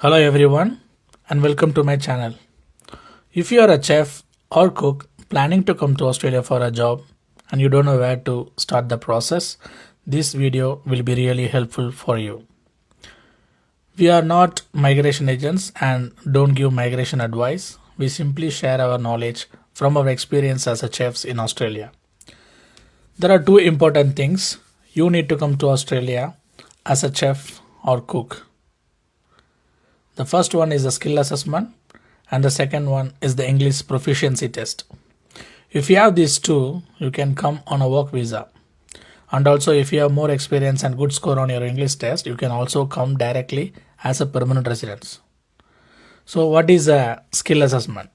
Hello everyone and welcome to my channel. If you are a chef or cook planning to come to Australia for a job and you don't know where to start the process, this video will be really helpful for you. We are not migration agents and don't give migration advice. We simply share our knowledge from our experience as a chefs in Australia. There are two important things you need to come to Australia as a chef or cook. The first one is the skill assessment and the second one is the English proficiency test. If you have these two, you can come on a work visa. And also if you have more experience and good score on your English test, you can also come directly as a permanent resident. So what is a skill assessment?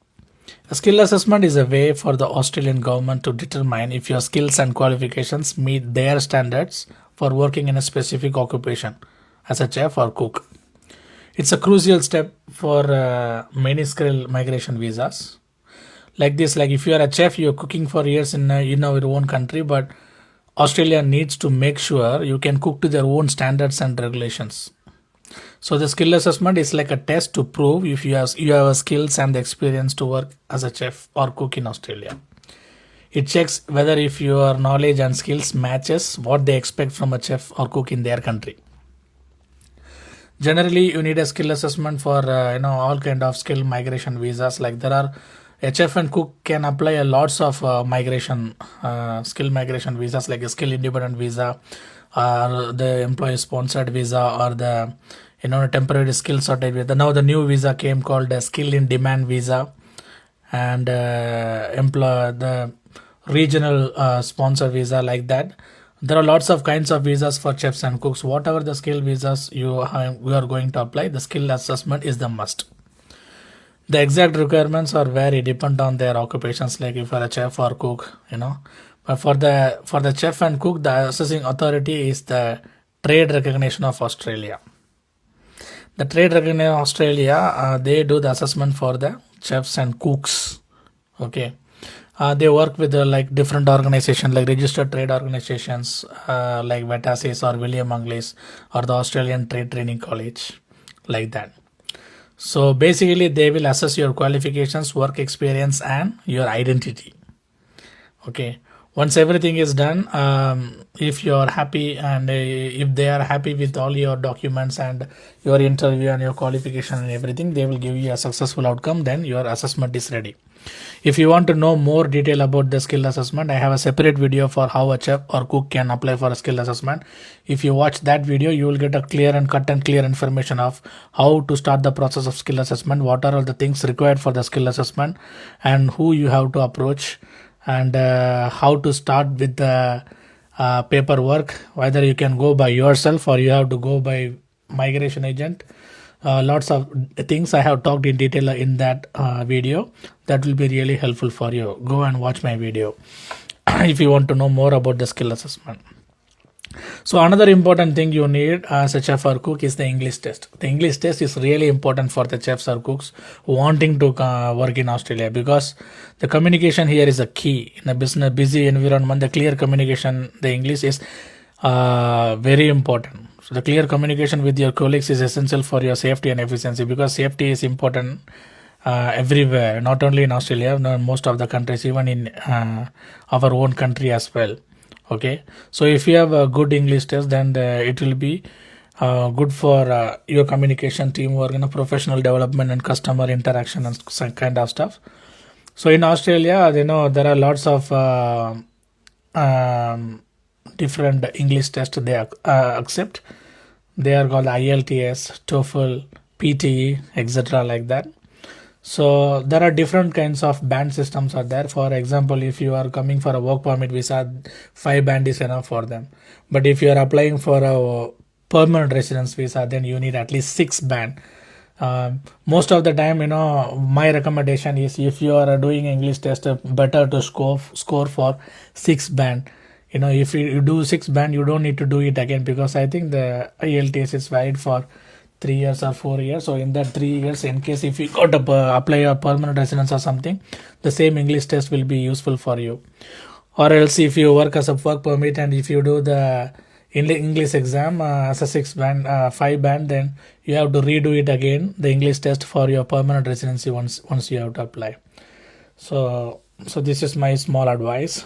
A skill assessment is a way for the Australian government to determine if your skills and qualifications meet their standards for working in a specific occupation as a chef or cook. It's a crucial step for many skill migration visas. Like if you are a chef, you're cooking for years in your own country, but Australia needs to make sure you can cook to their own standards and regulations. So the skill assessment is like a test to prove if you have skills and the experience to work as a chef or cook in Australia. It checks whether if your knowledge and skills matches what they expect from a chef or cook in their country. Generally, you need a skill assessment for all kind of skill migration visas. Like there are a chef and cook can apply a lots of skill migration visas, like a skill independent visa, or the employee sponsored visa, or the temporary skill sorted visa. Now the new visa came called a skill in demand visa, and the regional sponsor visa, like that. There are lots of kinds of visas for chefs and cooks. Whatever the skill visas you are going to apply, the skill assessment is the must. The exact requirements are very depend on their occupations, like if you are a chef or cook, But for the chef and cook, the assessing authority is the Trade Recognition of Australia. The Trade Recognition of Australia, they do the assessment for the chefs and cooks. Okay. They work with different organizations, like registered trade organizations like Vetasis or William Anglis or the Australian Trade Training College, like that. So basically they will assess your qualifications, work experience and your identity. Okay. Once everything is done, if you are happy and if they are happy with all your documents and your interview and your qualification and everything, they will give you a successful outcome. Then your assessment is ready. If you want to know more detail about the skill assessment, I have a separate video for how a chef or cook can apply for a skill assessment. If you watch that video, you will get a clear information of how to start the process of skill assessment, what are all the things required for the skill assessment, and who you have to approach, and how to start with the paperwork, whether you can go by yourself or you have to go by migration agent. Lots of things I have talked in detail in that video. That will be really helpful for you. Go and watch my video if you want to know more about the skill assessment. So another important thing you need as a chef or cook is the English test. The English test is really important for the chefs or cooks wanting to work in Australia, because the communication here is a key. In a busy environment, the clear communication, the English is very important. So the clear communication with your colleagues is essential for your safety and efficiency, because safety is important everywhere, not only in Australia, no, most of the countries, even in our own country as well. Okay, so if you have a good English test, then it will be good for your communication, teamwork, professional development and customer interaction and some kind of stuff. So in Australia, there are lots of different English tests they accept. They are called IELTS, TOEFL, PTE, etc. like that. So there are different kinds of band systems are there. For example, if you are coming for a work permit visa, 5 band is enough for them. But if you are applying for a permanent residence visa, then you need at least 6 band. Most of the time, my recommendation is, if you are doing English test, better to score for 6 band. If you do 6 band, you don't need to do it again, because I think the IELTS is valid for 3 years or 4 years. So in that 3 years, in case if you got to apply a permanent residence or something, the same English test will be useful for you. Or else if you work as a work permit and if you do the in the English exam as a 5 band, then you have to redo it again, the English test for your permanent residency once you have to apply. So this is my small advice.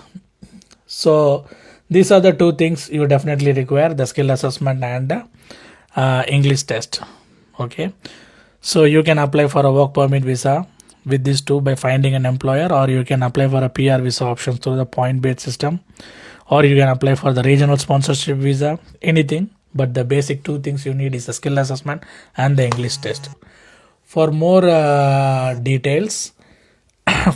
So these are the two things you definitely require: the skill assessment and English test. Okay, so you can apply for a work permit visa with these two by finding an employer, or you can apply for a PR visa option through the point-based system, or you can apply for the regional sponsorship visa, anything. But the basic two things you need is the skill assessment and the English test. For more details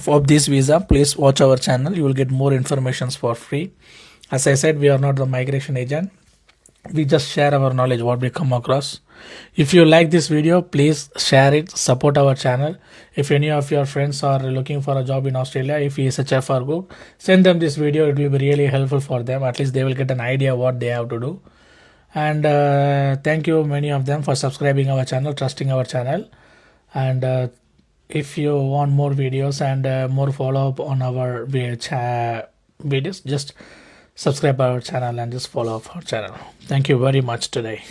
of this visa, please watch our channel. You will get more informations for free. As I said, we are not the migration agent. We just share our knowledge, what we come across. If you like this video, please share it, support our channel. If any of your friends are looking for a job in Australia, if he is a chef or cook, send them this video. It will be really helpful for them. At least they will get an idea what they have to do. And thank you many of them for subscribing our channel, trusting our channel. And if you want more videos and more follow up on our videos, just subscribe our channel and just follow up our channel. Thank you very much today.